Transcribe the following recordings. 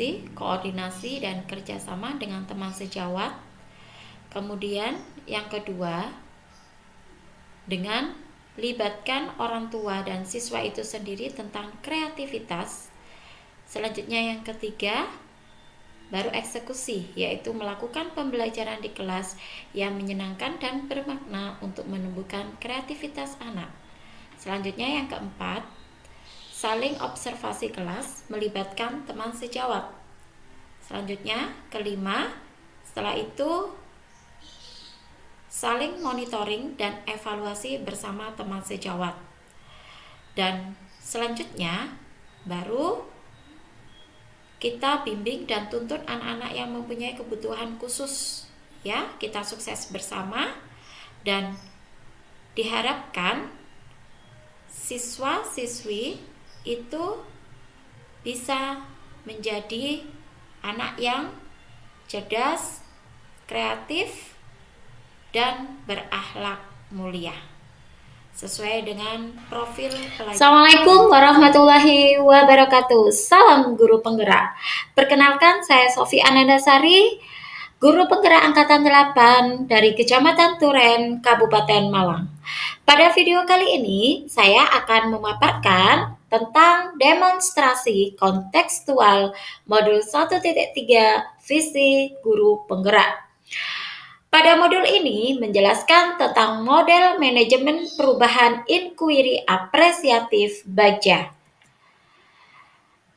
interaksi, koordinasi, dan kerjasama dengan teman sejawat. Kemudian yang kedua, dengan libatkan orang tua dan siswa itu sendiri tentang kreativitas. Selanjutnya yang ketiga, baru eksekusi, yaitu melakukan pembelajaran di kelas yang menyenangkan dan bermakna untuk menumbuhkan kreativitas anak. Selanjutnya yang keempat, saling observasi kelas melibatkan teman sejawat. Selanjutnya kelima, setelah itu saling monitoring dan evaluasi bersama teman sejawat. Dan selanjutnya baru kita bimbing dan tuntun anak-anak yang mempunyai kebutuhan khusus. Ya, kita sukses bersama dan diharapkan siswa-siswi itu bisa menjadi anak yang cerdas, kreatif, dan berakhlak mulia sesuai dengan profil pelajar. Assalamualaikum warahmatullahi wabarakatuh. Salam guru penggerak. Perkenalkan, saya Sofi Anandasari, guru penggerak angkatan 8 dari Kecamatan Turen, Kabupaten Malang. Pada video kali ini, saya akan memaparkan tentang demonstrasi kontekstual modul 1.3 visi guru penggerak. Pada modul ini menjelaskan tentang model manajemen perubahan inquiry apresiatif Bagja.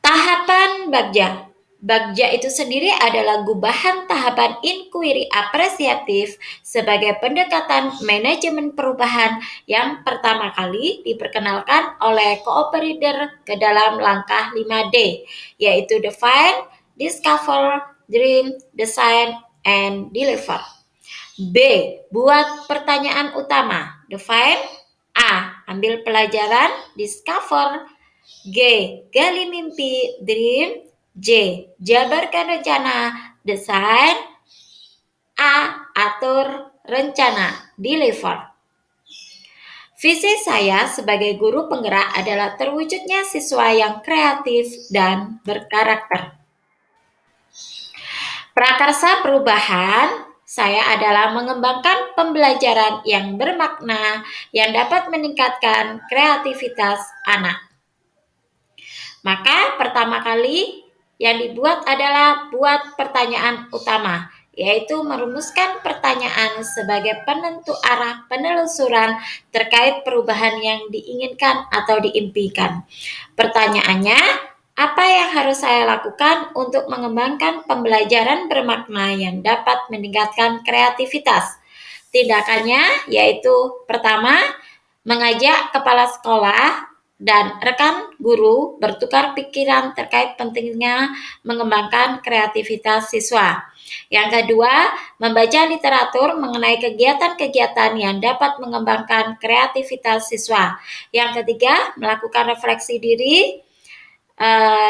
Tahapan Bagja. Bagja itu sendiri adalah gubahan tahapan inquiry apresiatif sebagai pendekatan manajemen perubahan yang pertama kali diperkenalkan oleh cooperator ke dalam langkah 5D, yaitu define, discover, dream, design, and deliver. B. Buat pertanyaan utama. Define. A. Ambil pelajaran. Discover. G. Gali mimpi. Dream. J. Jabarkan rencana. Design. A. Atur rencana. Deliver. Visi saya sebagai guru penggerak adalah terwujudnya siswa yang kreatif dan berkarakter. Prakarsa perubahan saya adalah mengembangkan pembelajaran yang bermakna yang dapat meningkatkan kreativitas anak. Maka pertama kali yang dibuat adalah buat pertanyaan utama, yaitu merumuskan pertanyaan sebagai penentu arah penelusuran terkait perubahan yang diinginkan atau diimpikan. Pertanyaannya, apa yang harus saya lakukan untuk mengembangkan pembelajaran bermakna yang dapat meningkatkan kreativitas? Tindakannya yaitu pertama, mengajak kepala sekolah dan rekan guru bertukar pikiran terkait pentingnya mengembangkan kreativitas siswa. Yang kedua, membaca literatur mengenai kegiatan-kegiatan yang dapat mengembangkan kreativitas siswa. Yang ketiga, melakukan refleksi diri.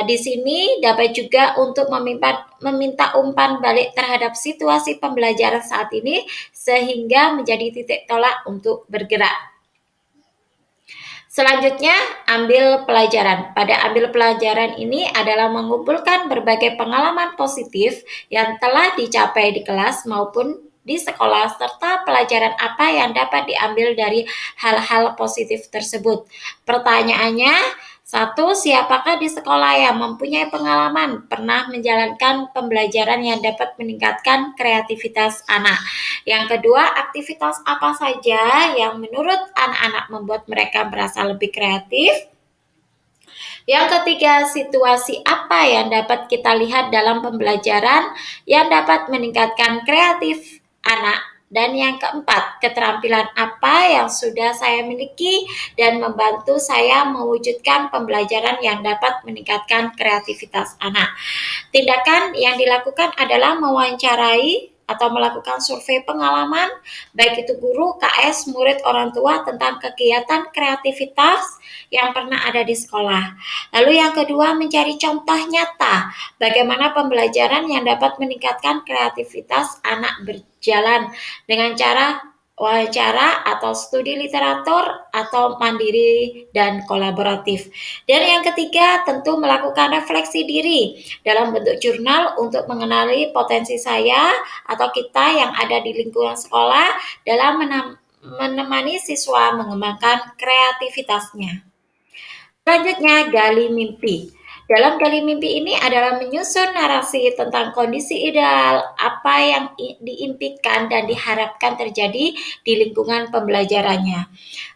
Di sini dapat juga untuk meminta umpan balik terhadap situasi pembelajaran saat ini sehingga menjadi titik tolak untuk bergerak. Selanjutnya, ambil pelajaran. Pada ambil pelajaran ini adalah mengumpulkan berbagai pengalaman positif yang telah dicapai di kelas maupun di sekolah serta pelajaran apa yang dapat diambil dari hal-hal positif tersebut. Pertanyaannya, 1. Siapakah di sekolah yang mempunyai pengalaman pernah menjalankan pembelajaran yang dapat meningkatkan kreativitas anak? Yang kedua, aktivitas apa saja yang menurut anak-anak membuat mereka merasa lebih kreatif? Yang ketiga, situasi apa yang dapat kita lihat dalam pembelajaran yang dapat meningkatkan kreatif anak? Dan yang keempat, keterampilan apa yang sudah saya miliki dan membantu saya mewujudkan pembelajaran yang dapat meningkatkan kreativitas anak. Tindakan yang dilakukan adalah mewawancarai atau melakukan survei pengalaman, baik itu guru, KS, murid, orang tua tentang kegiatan kreativitas yang pernah ada di sekolah. Lalu yang kedua, mencari contoh nyata bagaimana pembelajaran yang dapat meningkatkan kreativitas anak berjalan dengan cara wawancara atau studi literatur atau mandiri dan kolaboratif. Dan yang ketiga tentu melakukan refleksi diri dalam bentuk jurnal untuk mengenali potensi saya atau kita yang ada di lingkungan sekolah dalam menemani siswa mengembangkan kreativitasnya. Selanjutnya, gali mimpi. Dalam gali mimpi ini adalah menyusun narasi tentang kondisi ideal, apa yang diimpikan dan diharapkan terjadi di lingkungan pembelajarannya.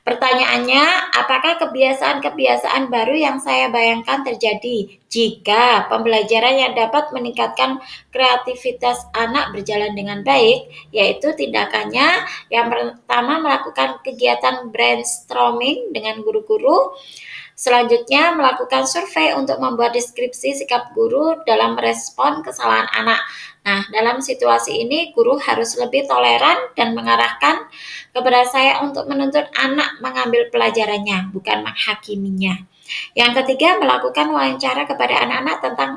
Pertanyaannya, apakah kebiasaan-kebiasaan baru yang saya bayangkan terjadi jika pembelajaran yang dapat meningkatkan kreativitas anak berjalan dengan baik, yaitu tindakannya yang pertama melakukan kegiatan brainstorming dengan guru-guru. Selanjutnya, melakukan survei untuk membuat deskripsi sikap guru dalam merespon kesalahan anak. Nah, dalam situasi ini, guru harus lebih toleran dan mengarahkan kepada saya untuk menuntut anak mengambil pelajarannya, bukan menghakiminya. Yang ketiga, melakukan wawancara kepada anak-anak tentang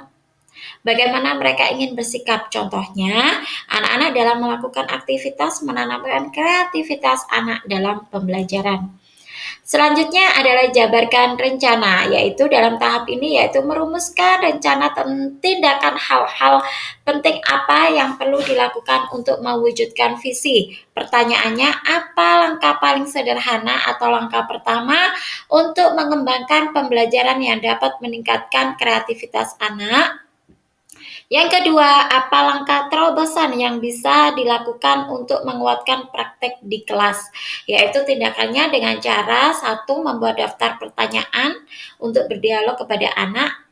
bagaimana mereka ingin bersikap. Contohnya, anak-anak dalam melakukan aktivitas menanamkan kreativitas anak dalam pembelajaran. Selanjutnya adalah jabarkan rencana, yaitu dalam tahap ini yaitu merumuskan rencana tindakan hal-hal penting apa yang perlu dilakukan untuk mewujudkan visi. Pertanyaannya, apa langkah paling sederhana atau langkah pertama untuk mengembangkan pembelajaran yang dapat meningkatkan kreativitas anak? Yang kedua, apa langkah terobosan yang bisa dilakukan untuk menguatkan praktek di kelas? Yaitu tindakannya dengan cara satu, membuat daftar pertanyaan untuk berdialog kepada anak,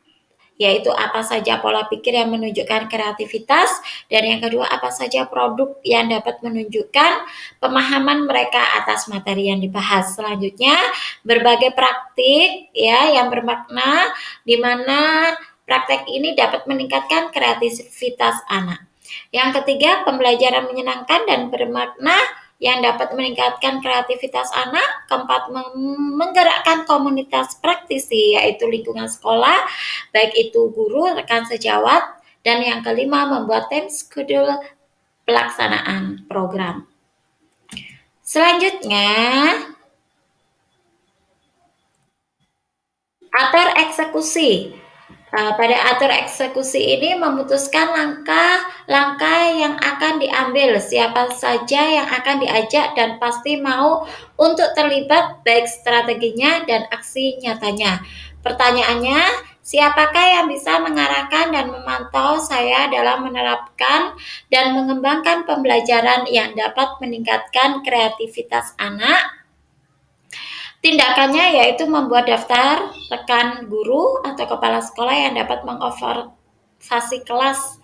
yaitu apa saja pola pikir yang menunjukkan kreativitas, dan yang kedua apa saja produk yang dapat menunjukkan pemahaman mereka atas materi yang dibahas. Selanjutnya, berbagai praktik ya yang bermakna di mana praktek ini dapat meningkatkan kreativitas anak. Yang ketiga, pembelajaran menyenangkan dan bermakna yang dapat meningkatkan kreativitas anak. Keempat, menggerakkan komunitas praktisi, yaitu lingkungan sekolah, baik itu guru, rekan sejawat. Dan yang kelima, membuat tim schedule pelaksanaan program. Selanjutnya, atur eksekusi. Pada atur eksekusi ini memutuskan langkah-langkah yang akan diambil, siapa saja yang akan diajak dan pasti mau untuk terlibat baik strateginya dan aksi nyatanya. Pertanyaannya, siapakah yang bisa mengarahkan dan memantau saya dalam menerapkan dan mengembangkan pembelajaran yang dapat meningkatkan kreativitas anak? Tindakannya yaitu membuat daftar rekan guru atau kepala sekolah yang dapat mengobservasi kelas.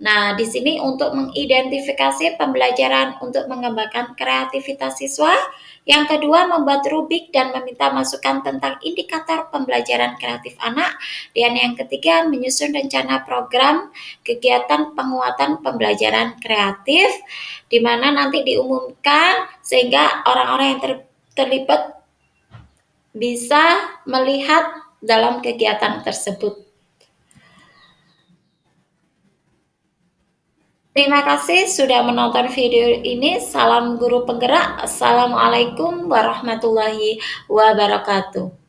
Nah, di sini untuk mengidentifikasi pembelajaran untuk mengembangkan kreativitas siswa. Yang kedua, membuat rubrik dan meminta masukan tentang indikator pembelajaran kreatif anak. Dan yang ketiga, menyusun rencana program kegiatan penguatan pembelajaran kreatif, di mana nanti diumumkan sehingga orang-orang yang terlibat bisa melihat dalam kegiatan tersebut. Terima kasih sudah menonton video ini. Salam guru penggerak. Assalamualaikum warahmatullahi wabarakatuh.